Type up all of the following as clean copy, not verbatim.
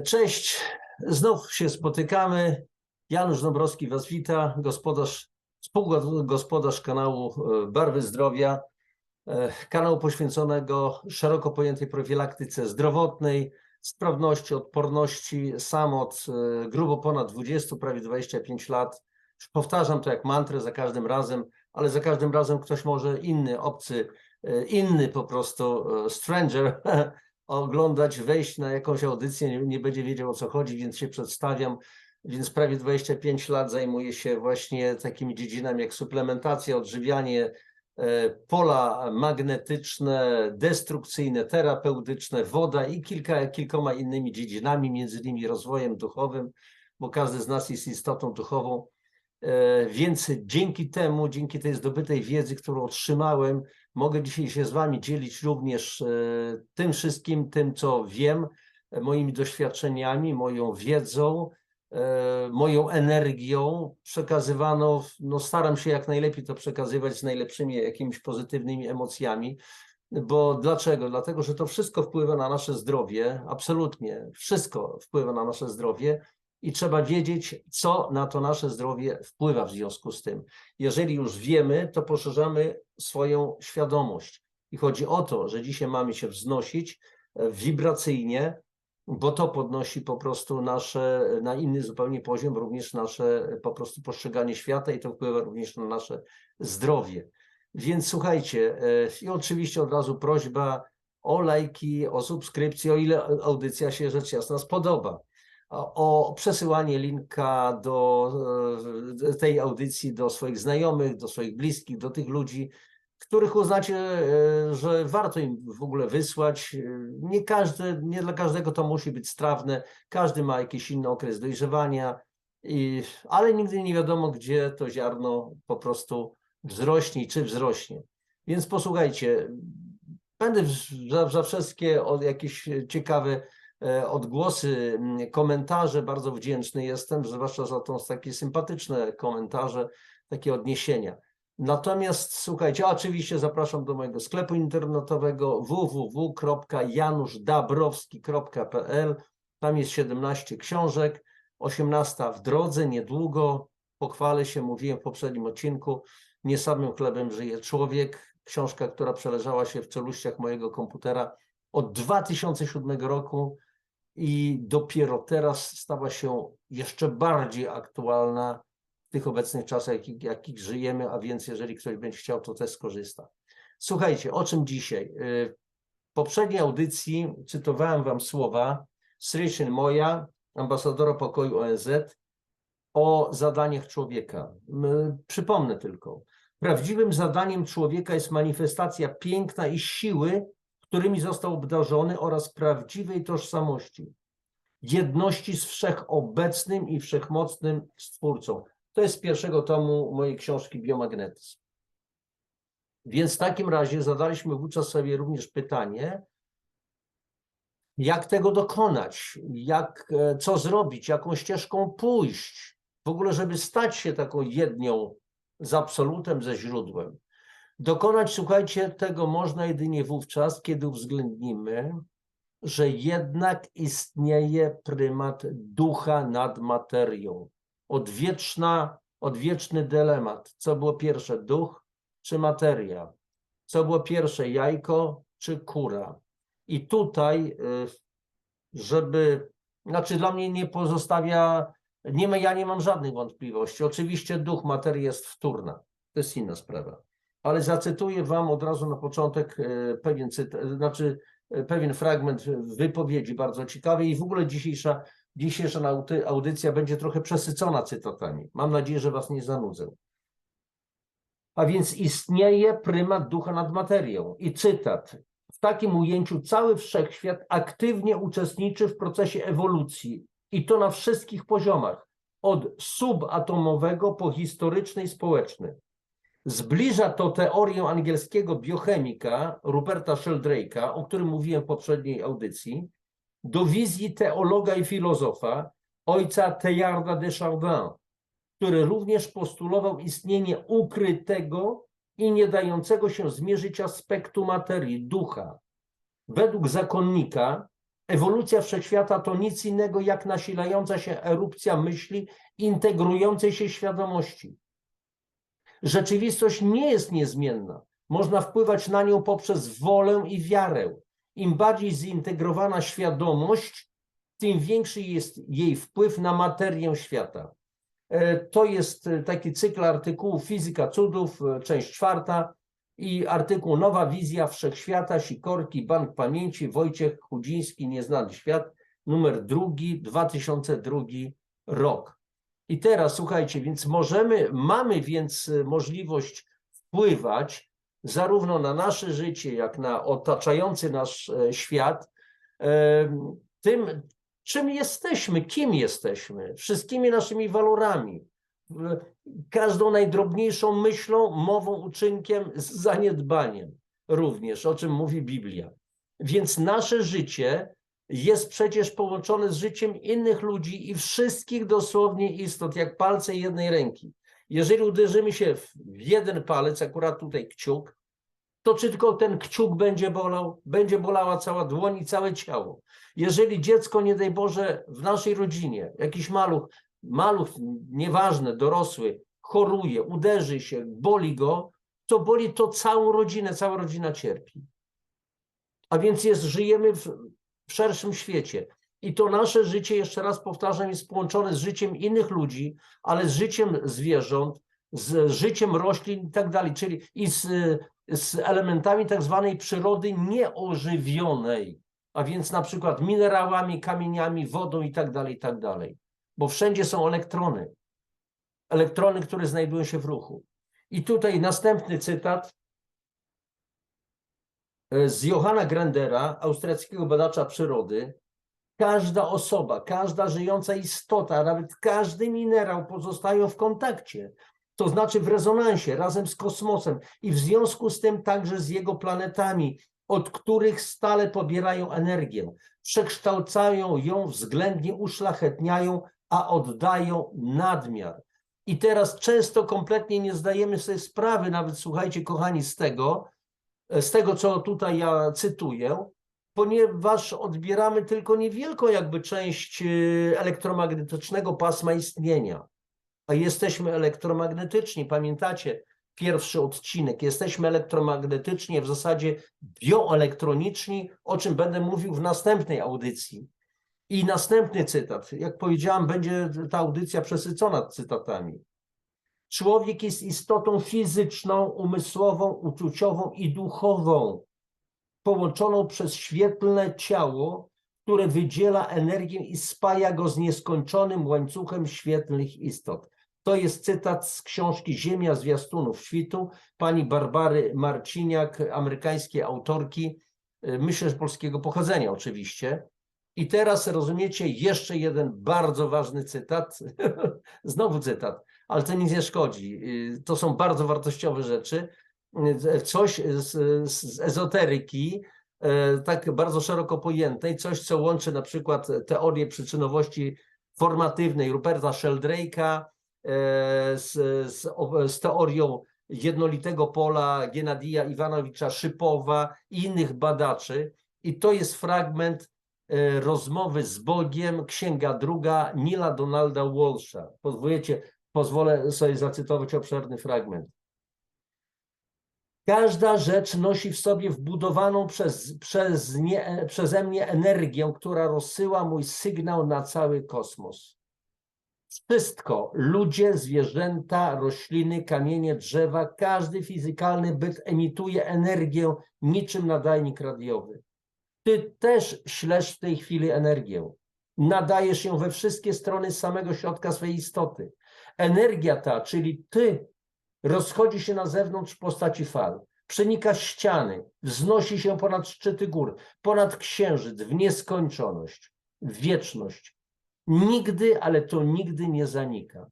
Cześć, znów się spotykamy. Janusz Dąbrowski Was wita, współgospodarz kanału Barwy Zdrowia, kanału poświęconego szeroko pojętej profilaktyce zdrowotnej, sprawności, odporności. Sam od grubo ponad 20, prawie 25 lat. Powtarzam to jak mantrę za każdym razem, ale za każdym razem ktoś może inny, obcy, inny po prostu stranger oglądać, wejść na jakąś audycję, nie będzie wiedział, o co chodzi, więc się przedstawiam. Więc prawie 25 lat zajmuję się właśnie takimi dziedzinami jak suplementacja, odżywianie, pola magnetyczne, destrukcyjne, terapeutyczne, woda i kilkoma innymi dziedzinami, między innymi rozwojem duchowym, bo każdy z nas jest istotą duchową. Więc dzięki temu, dzięki tej zdobytej wiedzy, którą otrzymałem, mogę dzisiaj się z Wami dzielić również tym wszystkim, tym co wiem, moimi doświadczeniami, moją wiedzą, moją energią przekazywaną. No staram się jak najlepiej to przekazywać z najlepszymi jakimiś pozytywnymi emocjami. Bo dlaczego? Dlatego, że to wszystko wpływa na nasze zdrowie, absolutnie wszystko wpływa na nasze zdrowie i trzeba wiedzieć, co na to nasze zdrowie wpływa w związku z tym. Jeżeli już wiemy, to poszerzamy swoją świadomość. I chodzi o to, że dzisiaj mamy się wznosić wibracyjnie, bo to podnosi po prostu nasze, na inny zupełnie poziom, również nasze po prostu postrzeganie świata i to wpływa również na nasze zdrowie. Więc słuchajcie, i oczywiście od razu prośba o lajki, o subskrypcję, o ile audycja się rzecz jasna spodoba. O przesyłanie linka do tej audycji do swoich znajomych, do swoich bliskich, do tych ludzi, których uznacie, że warto im w ogóle wysłać. Nie dla każdego to musi być strawne, każdy ma jakiś inny okres dojrzewania, ale nigdy nie wiadomo, gdzie to ziarno po prostu wzrośnie i czy wzrośnie. Więc posłuchajcie, będę za wszystkie jakieś ciekawe odgłosy, komentarze bardzo wdzięczny jestem, zwłaszcza za takie sympatyczne komentarze, takie odniesienia. Natomiast słuchajcie, oczywiście zapraszam do mojego sklepu internetowego www.januszdabrowski.pl. Tam jest 17 książek, 18 w drodze, niedługo. Pochwalę się, mówiłem w poprzednim odcinku, nie samym chlebem żyje człowiek. Książka, która przeleżała się w czeluściach mojego komputera od 2007 roku i dopiero teraz stała się jeszcze bardziej aktualna w tych obecnych czasach, jakich żyjemy, a więc jeżeli ktoś będzie chciał, to też skorzysta. Słuchajcie, o czym dzisiaj? W poprzedniej audycji cytowałem Wam słowa Srichen Moja, ambasadora pokoju ONZ, o zadaniach człowieka. Przypomnę tylko. Prawdziwym zadaniem człowieka jest manifestacja piękna i siły, którymi został obdarzony, oraz prawdziwej tożsamości, jedności z wszechobecnym i wszechmocnym Stwórcą. To jest z pierwszego tomu mojej książki Biomagnetyzm. Więc w takim razie zadaliśmy wówczas sobie również pytanie, jak tego dokonać, co zrobić, jaką ścieżką pójść, w ogóle żeby stać się taką jednią z absolutem, ze źródłem. Dokonać, słuchajcie, tego można jedynie wówczas, kiedy uwzględnimy, że jednak istnieje prymat ducha nad materią. Odwieczny dylemat. Co było pierwsze, duch czy materia? Co było pierwsze, jajko czy kura? I tutaj, dla mnie nie pozostawia, ja nie mam żadnych wątpliwości. Oczywiście duch, materia jest wtórna. To jest inna sprawa. Ale zacytuję Wam od razu na początek pewien fragment wypowiedzi bardzo ciekawej i w ogóle dzisiejsza audycja będzie trochę przesycona cytatami. Mam nadzieję, że Was nie zanudzę. A więc istnieje prymat ducha nad materią. I cytat. W takim ujęciu cały wszechświat aktywnie uczestniczy w procesie ewolucji i to na wszystkich poziomach, od subatomowego po historyczny i społeczny. Zbliża to teorię angielskiego biochemika Ruperta Sheldrake'a, o którym mówiłem w poprzedniej audycji, do wizji teologa i filozofa ojca Teilharda de Chardin, który również postulował istnienie ukrytego i nie dającego się zmierzyć aspektu materii, ducha. Według zakonnika Ewolucja wszechświata to nic innego jak nasilająca się erupcja myśli, integrującej się świadomości. Rzeczywistość nie jest niezmienna. Można wpływać na nią poprzez wolę i wiarę. Im bardziej zintegrowana świadomość, tym większy jest jej wpływ na materię świata. To jest taki cykl artykułów Fizyka cudów, część 4 i artykuł Nowa wizja wszechświata, Sikorski, Bank Pamięci, Wojciech Chudziński, Nieznany świat, numer 2, 2002 rok. I teraz słuchajcie, więc mamy więc możliwość wpływać zarówno na nasze życie, jak na otaczający nasz świat, tym, czym jesteśmy, kim jesteśmy, wszystkimi naszymi walorami, każdą najdrobniejszą myślą, mową, uczynkiem, z zaniedbaniem również, o czym mówi Biblia. Więc nasze życie jest przecież połączone z życiem innych ludzi i wszystkich dosłownie istot, jak palce jednej ręki. Jeżeli uderzymy się w jeden palec, akurat tutaj kciuk, to czy tylko ten kciuk będzie bolał? Będzie bolała cała dłoń i całe ciało. Jeżeli dziecko, nie daj Boże, w naszej rodzinie, jakiś maluch, nieważne, dorosły, choruje, uderzy się, boli go, to boli to całą rodzinę, cała rodzina cierpi. A więc żyjemy w szerszym świecie. I to nasze życie, jeszcze raz powtarzam, jest połączone z życiem innych ludzi, ale z życiem zwierząt, z życiem roślin i tak dalej, czyli i z elementami tak zwanej przyrody nieożywionej, a więc na przykład minerałami, kamieniami, wodą i tak dalej, bo wszędzie są elektrony, które znajdują się w ruchu. I tutaj następny cytat z Johanna Grendera, austriackiego badacza przyrody. Każda osoba, każda żyjąca istota, nawet każdy minerał pozostają w kontakcie, to znaczy w rezonansie razem z kosmosem i w związku z tym także z jego planetami, od których stale pobierają energię, przekształcają ją, względnie uszlachetniają, a oddają nadmiar. I teraz często kompletnie nie zdajemy sobie sprawy, nawet słuchajcie, kochani, z tego, co tutaj ja cytuję, ponieważ odbieramy tylko niewielką jakby część elektromagnetycznego pasma istnienia. A jesteśmy elektromagnetyczni, pamiętacie pierwszy odcinek, jesteśmy elektromagnetyczni, w zasadzie bioelektroniczni, o czym będę mówił w następnej audycji. I następny cytat, jak powiedziałam, będzie ta audycja przesycona cytatami. Człowiek jest istotą fizyczną, umysłową, uczuciową i duchową, połączoną przez świetlne ciało, które wydziela energię i spaja go z nieskończonym łańcuchem świetlnych istot. To jest cytat z książki Ziemia zwiastunów świtu pani Barbary Marciniak, amerykańskiej autorki, myślę, że polskiego pochodzenia oczywiście. I teraz rozumiecie, jeszcze jeden bardzo ważny cytat, znowu cytat, ale to nic nie szkodzi. To są bardzo wartościowe rzeczy. Coś z ezoteryki, tak bardzo szeroko pojętej, coś, co łączy na przykład teorię przyczynowości formatywnej Ruperta Sheldrake'a z teorią jednolitego pola Genadija Iwanowicza Szypowa i innych badaczy. I to jest fragment rozmowy z Bogiem, księga 2 Neila Donalda Walsha. Pozwolę sobie zacytować obszerny fragment. Każda rzecz nosi w sobie wbudowaną przeze mnie energię, która rozsyła mój sygnał na cały kosmos. Wszystko, ludzie, zwierzęta, rośliny, kamienie, drzewa, każdy fizykalny byt emituje energię niczym nadajnik radiowy. Ty też ślesz w tej chwili energię. Nadajesz ją we wszystkie strony z samego środka swojej istoty. Energia ta, czyli ty, rozchodzi się na zewnątrz w postaci fal. Przenika ściany, wznosi się ponad szczyty gór, ponad księżyc, w nieskończoność, w wieczność. Nigdy, ale to nigdy nie zanika.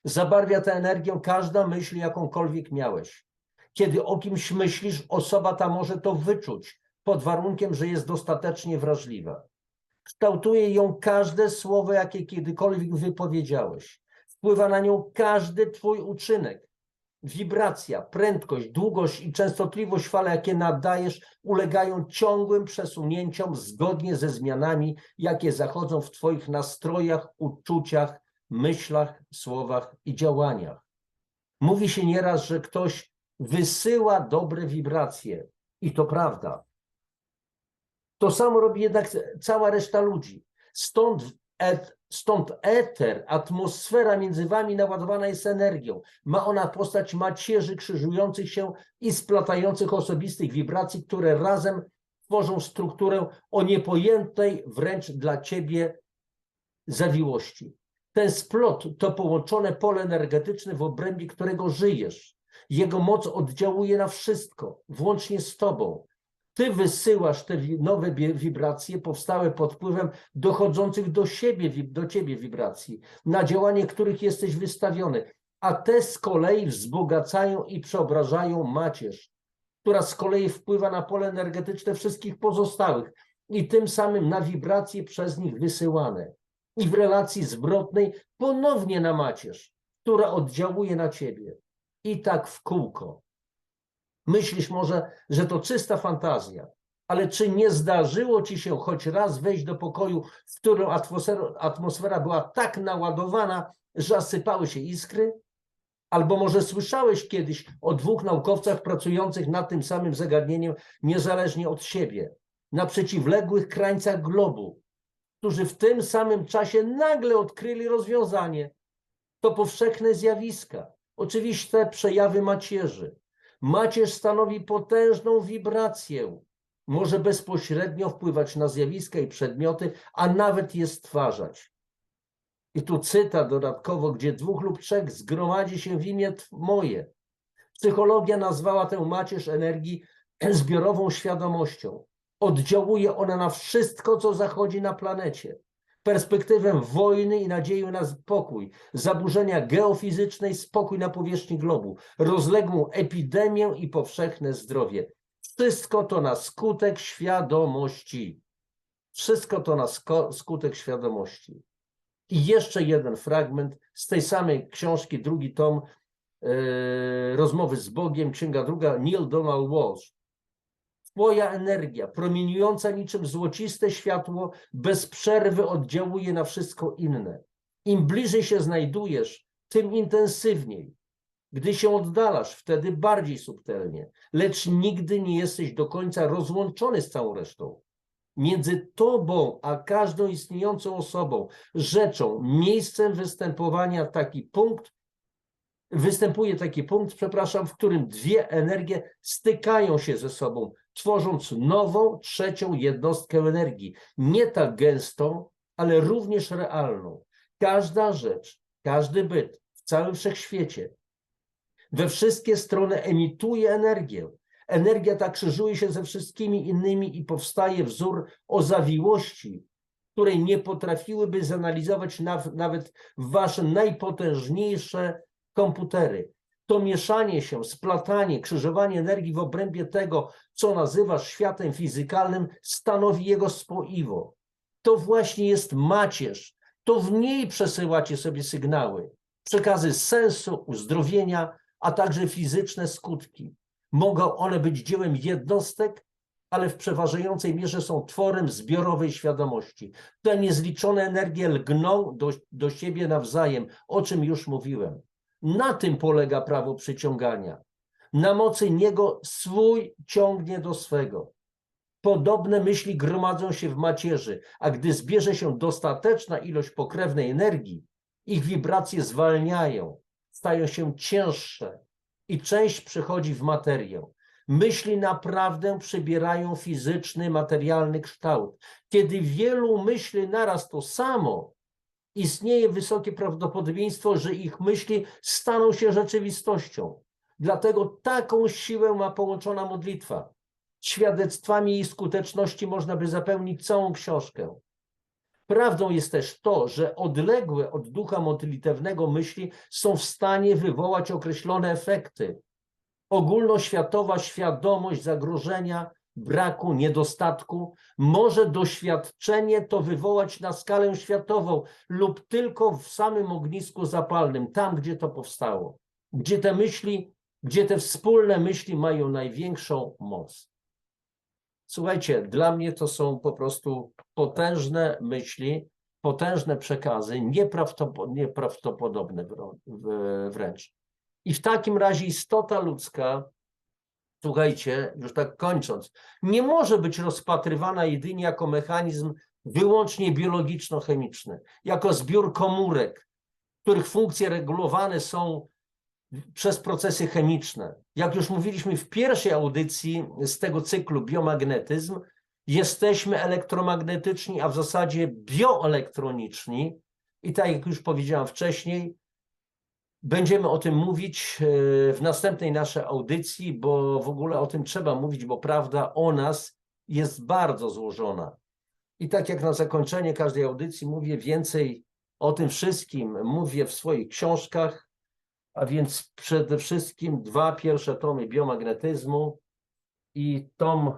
Zabarwia tę energię każda myśl, jakąkolwiek miałeś. Kiedy o kimś myślisz, osoba ta może to wyczuć, pod warunkiem, że jest dostatecznie wrażliwa. Kształtuje ją każde słowo, jakie kiedykolwiek wypowiedziałeś. Wpływa na nią każdy twój uczynek. wibracja, prędkość, długość i częstotliwość fal, jakie nadajesz, ulegają ciągłym przesunięciom zgodnie ze zmianami, jakie zachodzą w Twoich nastrojach, uczuciach, myślach, słowach i działaniach. Mówi się nieraz, że ktoś wysyła dobre wibracje i to prawda. To samo robi jednak cała reszta ludzi. Stąd eter, atmosfera między wami naładowana jest energią. Ma ona postać macierzy krzyżujących się i splatających osobistych wibracji, które razem tworzą strukturę o niepojętej wręcz dla ciebie zawiłości. Ten splot to połączone pole energetyczne, w obrębie którego żyjesz. Jego moc oddziałuje na wszystko, włącznie z tobą. Ty wysyłasz te nowe wibracje powstałe pod wpływem dochodzących do ciebie wibracji, na działanie których jesteś wystawiony, a te z kolei wzbogacają i przeobrażają macierz, która z kolei wpływa na pole energetyczne wszystkich pozostałych i tym samym na wibracje przez nich wysyłane. I w relacji zwrotnej ponownie na macierz, która oddziałuje na ciebie. I tak w kółko. Myślisz może, że to czysta fantazja, ale czy nie zdarzyło ci się choć raz wejść do pokoju, w którym atmosfera była tak naładowana, że zasypały się iskry? Albo może słyszałeś kiedyś o dwóch naukowcach pracujących nad tym samym zagadnieniem niezależnie od siebie, na przeciwległych krańcach globu, którzy w tym samym czasie nagle odkryli rozwiązanie. To powszechne zjawiska, oczywiste przejawy macierzy. Macierz stanowi potężną wibrację. Może bezpośrednio wpływać na zjawiska i przedmioty, a nawet je stwarzać. I tu cytat dodatkowo, gdzie dwóch lub trzech zgromadzi się w imię moje. Psychologia nazwała tę macierz energii zbiorową świadomością. Oddziałuje ona na wszystko, co zachodzi na planecie. Perspektywę wojny i nadzieję na pokój, zaburzenia geofizyczne i spokój na powierzchni globu, rozległą epidemię i powszechne zdrowie. Wszystko to na skutek świadomości. Wszystko to na skutek świadomości. I jeszcze jeden fragment z tej samej książki, drugi tom, Rozmowy z Bogiem, księga druga, Neil Donald Walsh. Twoja energia, promieniująca niczym złociste światło, bez przerwy oddziałuje na wszystko inne. Im bliżej się znajdujesz, tym intensywniej. Gdy się oddalasz, wtedy bardziej subtelnie, lecz nigdy nie jesteś do końca rozłączony z całą resztą. Między tobą a każdą istniejącą osobą, rzeczą, miejscem występuje taki punkt, w którym dwie energie stykają się ze sobą, tworząc nową, trzecią jednostkę energii. Nie tak gęstą, ale również realną. Każda rzecz, każdy byt w całym wszechświecie, we wszystkie strony emituje energię. Energia ta krzyżuje się ze wszystkimi innymi i powstaje wzór o zawiłości, której nie potrafiłyby zanalizować nawet wasze najpotężniejsze komputery. To mieszanie się, splatanie, krzyżowanie energii w obrębie tego, co nazywasz światem fizykalnym, stanowi jego spoiwo. To właśnie jest macierz. To w niej przesyłacie sobie sygnały, przekazy sensu, uzdrowienia, a także fizyczne skutki. Mogą one być dziełem jednostek, ale w przeważającej mierze są tworem zbiorowej świadomości. Te niezliczone energie lgną do siebie nawzajem, o czym już mówiłem. Na tym polega prawo przyciągania. Na mocy niego swój ciągnie do swego. Podobne myśli gromadzą się w macierzy, a gdy zbierze się dostateczna ilość pokrewnej energii, ich wibracje zwalniają, stają się cięższe i część przechodzi w materię. Myśli naprawdę przybierają fizyczny, materialny kształt. Kiedy wielu myśli naraz to samo, istnieje wysokie prawdopodobieństwo, że ich myśli staną się rzeczywistością. Dlatego taką siłę ma połączona modlitwa. Świadectwami jej skuteczności można by zapełnić całą książkę. Prawdą jest też to, że odległe od ducha modlitewnego myśli są w stanie wywołać określone efekty. Ogólnoświatowa świadomość zagrożenia, braku, niedostatku może doświadczenie to wywołać na skalę światową lub tylko w samym ognisku zapalnym, tam gdzie to powstało. gdzie te wspólne myśli mają największą moc. Słuchajcie, dla mnie to są po prostu potężne myśli, potężne przekazy, nieprawdopodobne wręcz. I w takim razie istota ludzka, słuchajcie, już tak kończąc, nie może być rozpatrywana jedynie jako mechanizm wyłącznie biologiczno-chemiczny, jako zbiór komórek, których funkcje regulowane są przez procesy chemiczne. Jak już mówiliśmy w pierwszej audycji z tego cyklu biomagnetyzm, jesteśmy elektromagnetyczni, a w zasadzie bioelektroniczni. I tak jak już powiedziałam wcześniej, będziemy o tym mówić w następnej naszej audycji, bo w ogóle o tym trzeba mówić, bo prawda o nas jest bardzo złożona. I tak jak na zakończenie każdej audycji mówię, więcej o tym wszystkim mówię w swoich książkach, a więc przede wszystkim 2 pierwsze tomy biomagnetyzmu i tom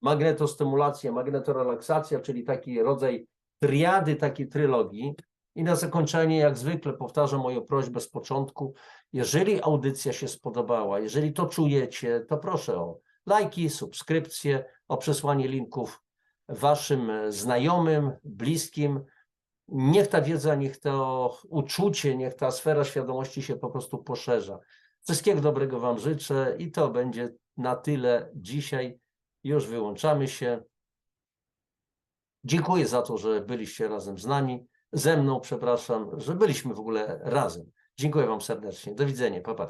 magnetostymulacja, magnetorelaksacja, czyli taki rodzaj triady, takiej trylogii. I na zakończenie, jak zwykle, powtarzam moją prośbę z początku, jeżeli audycja się spodobała, jeżeli to czujecie, to proszę o lajki, subskrypcje, o przesłanie linków waszym znajomym, bliskim. Niech ta wiedza, niech to uczucie, niech ta sfera świadomości się po prostu poszerza. Wszystkiego dobrego wam życzę i to będzie na tyle dzisiaj. Już wyłączamy się. Dziękuję za to, że byliście razem z nami, ze mną, przepraszam, że byliśmy w ogóle razem. Dziękuję wam serdecznie. Do widzenia. Pa, pa.